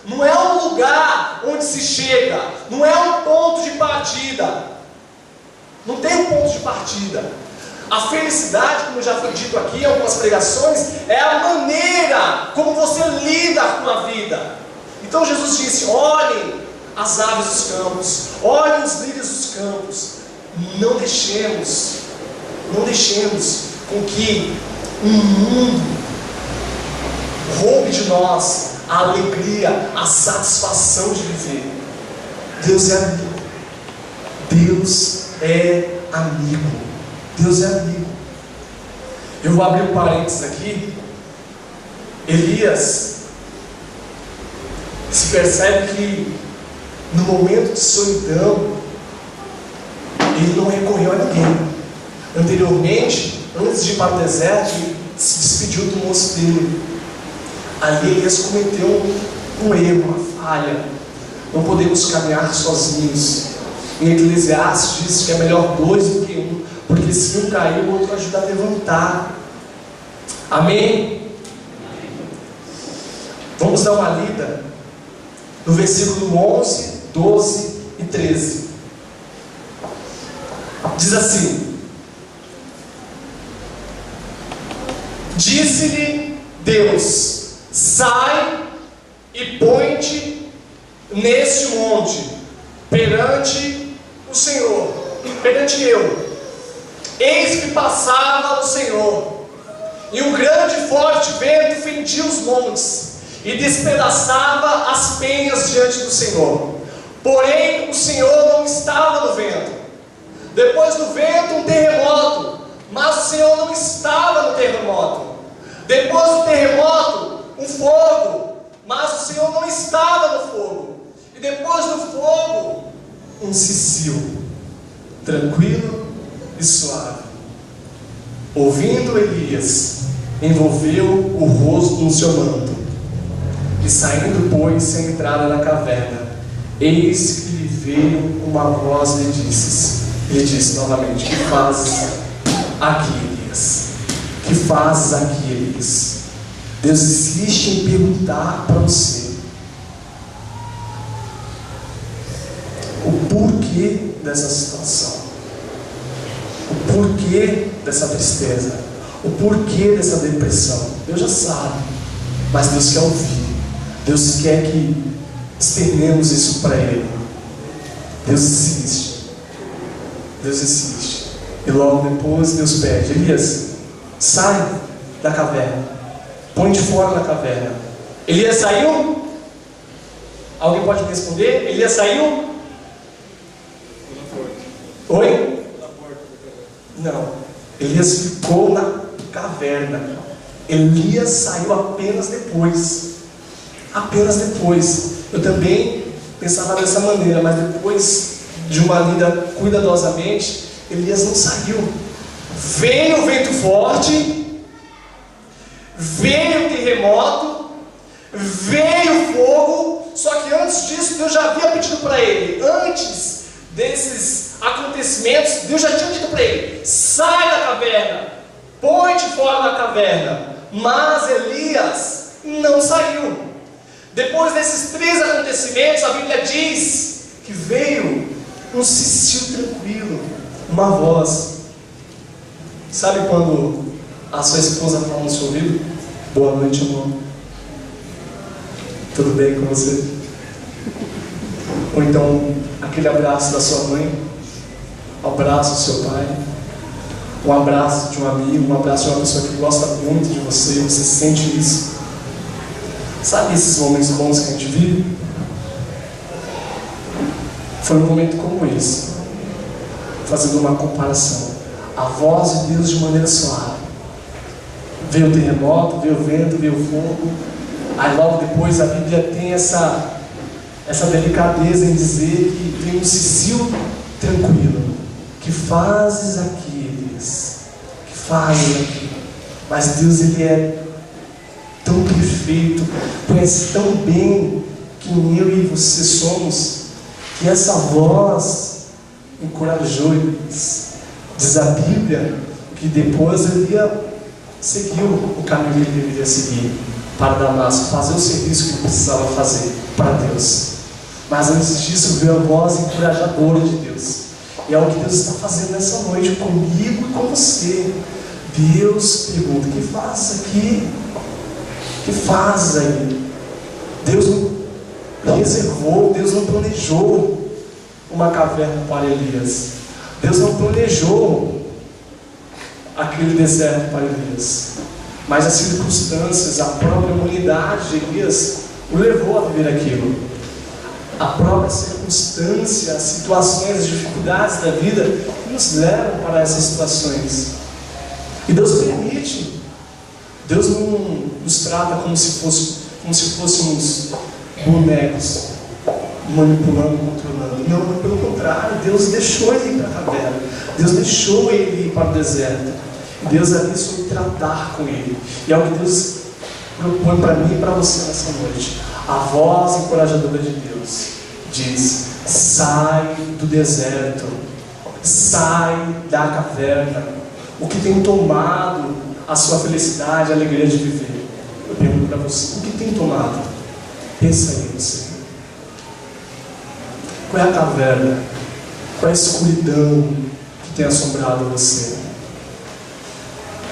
não é um lugar onde se chega, não é um ponto de partida. Não tem um ponto de partida. A felicidade, como já foi dito aqui em algumas pregações, é a maneira como você lida com a vida. Então Jesus disse: olhem as aves dos campos, olhem os lírios dos campos. Não deixemos com que o mundo roube de nós a alegria, a satisfação de viver. Deus é amigo. Deus é amigo. Deus é amigo. Eu vou abrir um parênteses aqui. Elias se percebe que no momento de solidão ele não recorreu a ninguém. Anteriormente, antes de ir para o deserto, ele se despediu do moço dele. Ali Elias cometeu um erro, uma falha. Não podemos caminhar sozinhos. Em Eclesiastes diz que é melhor dois do que um, porque se um cair, o outro ajuda a levantar. Amém? Vamos dar uma lida no versículo 11, 12 e 13. Diz assim: disse-lhe Deus: sai e põe-te neste monte, perante o Senhor, perante eu. Eis que passava o Senhor, e um grande e forte vento fendia os montes, e despedaçava as penhas diante do Senhor. Porém, o Senhor não estava no vento. Depois do vento, um terremoto, mas o Senhor não estava no terremoto. Depois do terremoto, um fogo, mas o Senhor não estava no fogo. E depois do fogo, um cicio, tranquilo e suave. Ouvindo Elias, envolveu o rosto no seu manto, e saindo, pôs-se a entrada na caverna. Eis que lhe veio uma voz e lhe disse novamente: que fazes aqui, Elias? Que fazes aqui, Elias? Deus insiste em perguntar para você o porquê dessa situação, o porquê dessa tristeza, o porquê dessa depressão. Deus já sabe, mas Deus quer ouvir. Deus quer que externemos isso para Ele. Deus insiste. Deus insiste. E logo depois Deus pede: Elias, sai da caverna, põe-te fora da caverna. Elias saiu? Alguém pode me responder? Elias saiu? Oi? Não. Elias ficou na caverna. Elias saiu apenas depois. Apenas depois. Eu também pensava dessa maneira, mas depois de uma lida cuidadosamente, Elias não saiu. Veio o vento forte, veio o terremoto, veio o fogo. Só que antes disso, Deus já havia pedido para ele. Antes desses acontecimentos, Deus já tinha dito para ele: sai da caverna, põe-te fora da caverna. Mas Elias não saiu. Depois desses 3 acontecimentos, a Bíblia diz que veio um cicio tranquilo, uma voz. Sabe quando a sua esposa fala no seu ouvido: boa noite, amor, tudo bem com você? Ou então aquele abraço da sua mãe, o abraço do seu pai, um abraço de um amigo, um abraço de uma pessoa que gosta muito de você, você sente isso. Sabe esses momentos bons que a gente vive? Foi um momento como esse, fazendo uma comparação. A voz de Deus de maneira suave. Veio o terremoto, veio o vento, veio o fogo. Aí logo depois a Bíblia tem essa delicadeza em dizer que veio um cicio tranquilo. Que fazes aqui, Elias? Que fazes aqui? Mas Deus, Ele é tão perfeito, conhece tão bem quem eu e você somos, que essa voz encorajou Elias. Diz a Bíblia que depois ele seguiu o caminho que ele deveria seguir para Damasco, fazer o serviço que ele precisava fazer para Deus. Mas antes disso veio a voz encorajadora de Deus. E é o que Deus está fazendo nessa noite comigo e com você. Deus pergunta: o que fazes aqui? O que fazes aí? Deus não reservou, Deus não planejou uma caverna para Elias. Deus não planejou aquele deserto para Elias. Mas as circunstâncias, a própria humanidade de Elias o levou a viver aquilo. A própria circunstância, as situações, as dificuldades da vida nos levam para essas situações. E Deus permite. Deus não nos trata como se fôssemos bonecos, manipulando, controlando. Não, pelo contrário, Deus deixou ele ir para a caverna. Deus deixou ele ir para o deserto. E Deus ali soube tratar com ele. E é o que Deus propõe para mim e para você nessa noite. A voz encorajadora de Deus diz: sai do deserto, sai da caverna. O que tem tomado a sua felicidade, a alegria de viver? Eu pergunto para você: o que tem tomado? Pensa aí você. Qual é a caverna? Qual é a escuridão que tem assombrado você?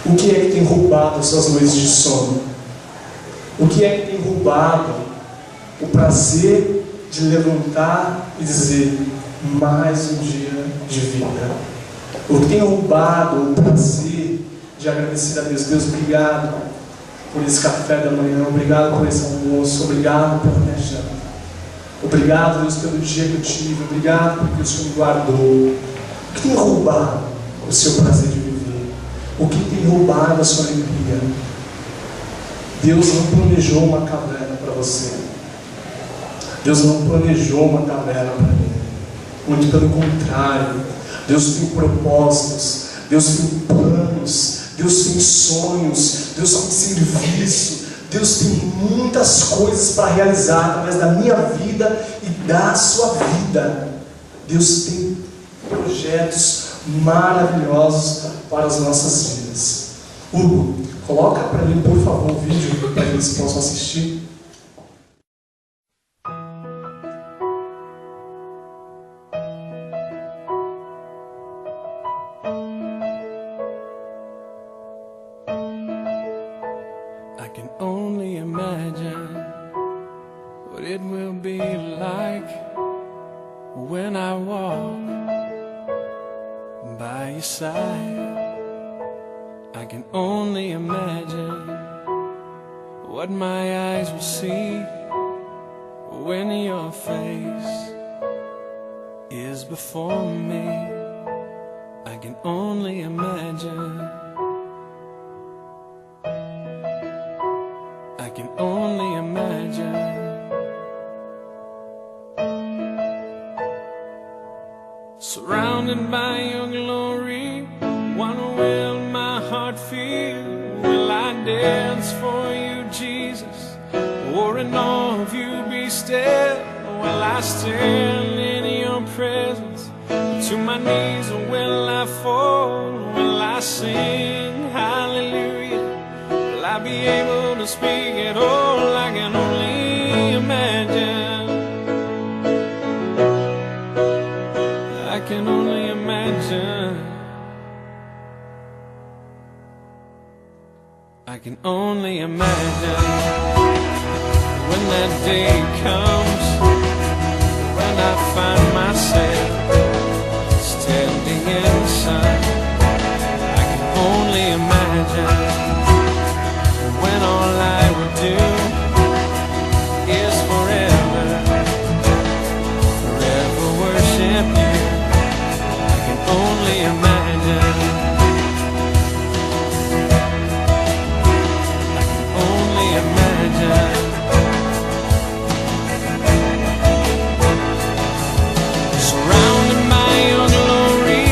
O que é que tem roubado as suas noites de sono? O que é que tem roubado o prazer de levantar e dizer: mais um dia de vida. O que tem roubado o prazer de agradecer a Deus. Deus, obrigado por esse café da manhã, obrigado por esse almoço, obrigado pela minha janta. Obrigado, Deus, pelo dia que eu tive, obrigado porque o Senhor me guardou. O que tem roubado o seu prazer de viver? O que tem roubado a sua alegria? Deus não planejou uma caverna para você. Deus não planejou uma caverna para mim. Muito pelo contrário, Deus tem propósitos, Deus tem planos, Deus tem sonhos, Deus tem serviço, Deus tem muitas coisas para realizar através da minha vida e da sua vida. Deus tem projetos maravilhosos para as nossas vidas. Hugo, coloca para mim, por favor, o vídeo para que eles possam assistir. I can only imagine what it will be like when I walk by your side. I can only imagine what my eyes will see when your face is before me. I can only imagine. I can only imagine. Surrounded by your glory, what will my heart feel? Will I dance for you, Jesus? Or in awe of you be still? Will I stand in your presence? To my knees or will I fall? Will I sing hallelujah? Will I be able to speak at all? I can only imagine. I can only imagine. I can only imagine when that day comes, when I find myself standing in the sun. I can only imagine when all I would do is forever, forever worship you. I can only imagine. I can only imagine. Surrounded by your glory,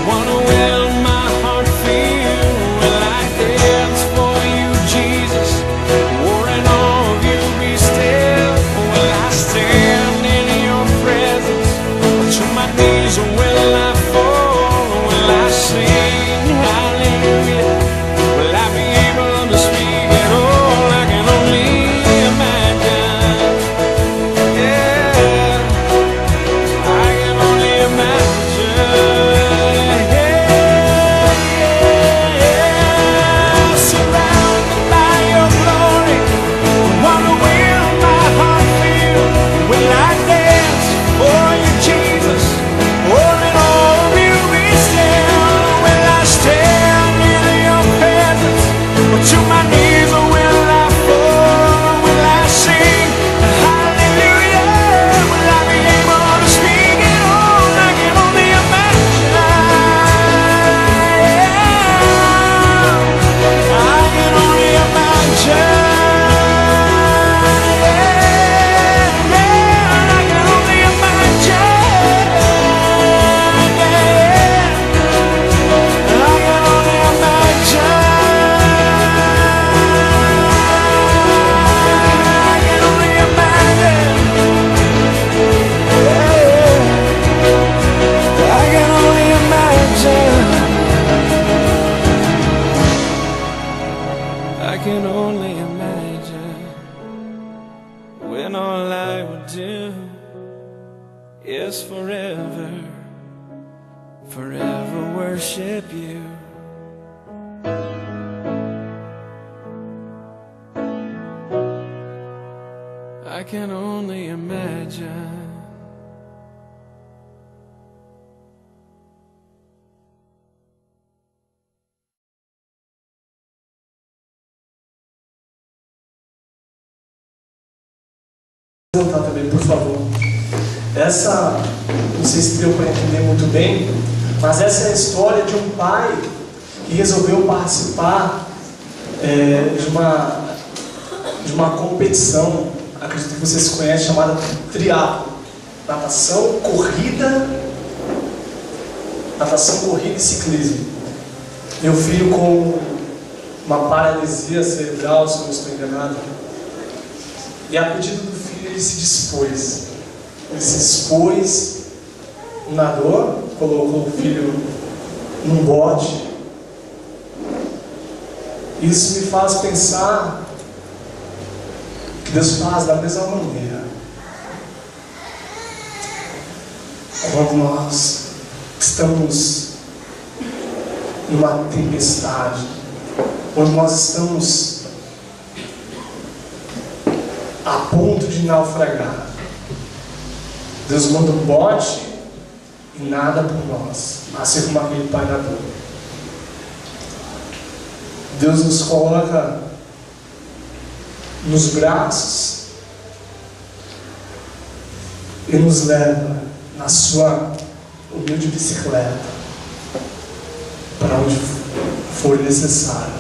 what will my heart feel? Will I dance for you, Jesus? Or in awe of you be still? Will I stand in your presence? Or to my knees, or will I fall? Will I sing hallelujah? Will I be able to speak at all? I can only imagine. Yeah, I can only imagine. Yeah, surrounded by your glory, what will my heart feel? Will I dance for you, Jesus? Or in all of you be still? Will I stand in your presence? Or to my knees, or will I fall? Will I sing hallelujah? Will I be able to speak at all? I can only imagine. I can only imagine. I can only imagine. I can only imagine. I can only imagine. I can only imagine. I can only imagine when all I would do is forever, forever worship you. I I can only imagine. Também, por favor. Essa, não sei se deu para entender muito bem, mas essa é a história de um pai que resolveu participar de uma competição, acredito que vocês conhecem, chamada triatlo, natação, corrida e ciclismo. Meu filho com uma paralisia cerebral, se eu não estou enganado, e a pedido do filho ele se dispôs. Nadou, colocou o filho num bote. Isso me faz pensar que Deus faz da mesma maneira. Quando nós estamos numa tempestade, quando nós estamos a ponto de naufragar, Deus manda um bote e nada por nós, assim como aquele pai nadou. Deus nos coloca nos braços e nos leva na sua humilde bicicleta para onde for necessário,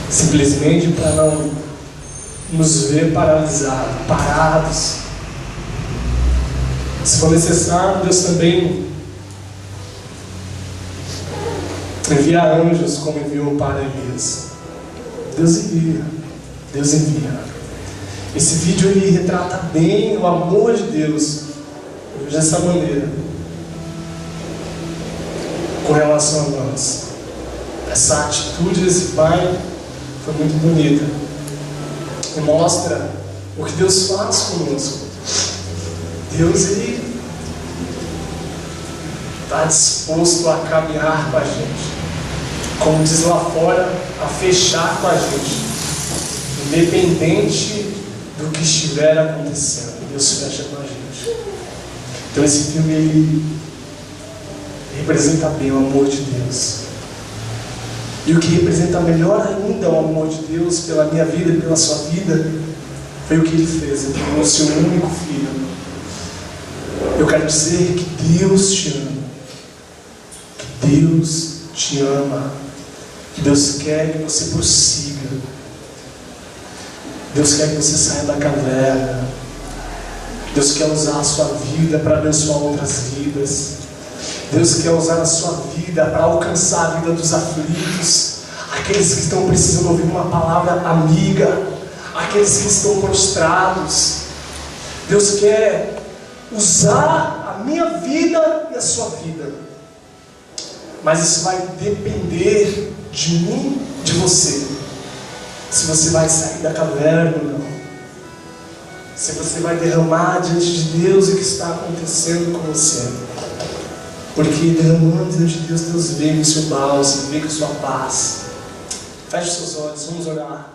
simplesmente para não nos ver paralisados, parados. Se for necessário, Deus também envia anjos, como enviou para Elias. Deus envia. Esse vídeo ele retrata bem o amor de Deus dessa maneira com relação a nós. Essa atitude desse pai foi muito bonita e mostra o que Deus faz conosco. Deus ele está disposto a caminhar com a gente, como diz lá fora, a fechar com a gente, independente do que estiver acontecendo. Deus fecha com a gente. Então esse filme ele representa bem o amor de Deus. E o que representa melhor ainda o amor de Deus pela minha vida e pela sua vida foi o que ele fez. Ele deu o seu único filho. Eu quero dizer que Deus te ama. Que Deus te ama. Que Deus quer que você prossiga. Deus quer que você saia da caverna. Deus quer usar a sua vida para abençoar outras vidas. Deus quer usar a sua vida para alcançar a vida dos aflitos, aqueles que estão precisando ouvir uma palavra amiga, aqueles que estão prostrados. Deus quer usar a minha vida e a sua vida, mas isso vai depender de mim, de você, se você vai sair da caverna ou não, se você vai derramar diante de Deus o que está acontecendo com você. Porque derramando diante de Deus, Deus vem com o seu bálsamo, vem com a sua paz. Feche seus olhos, vamos orar.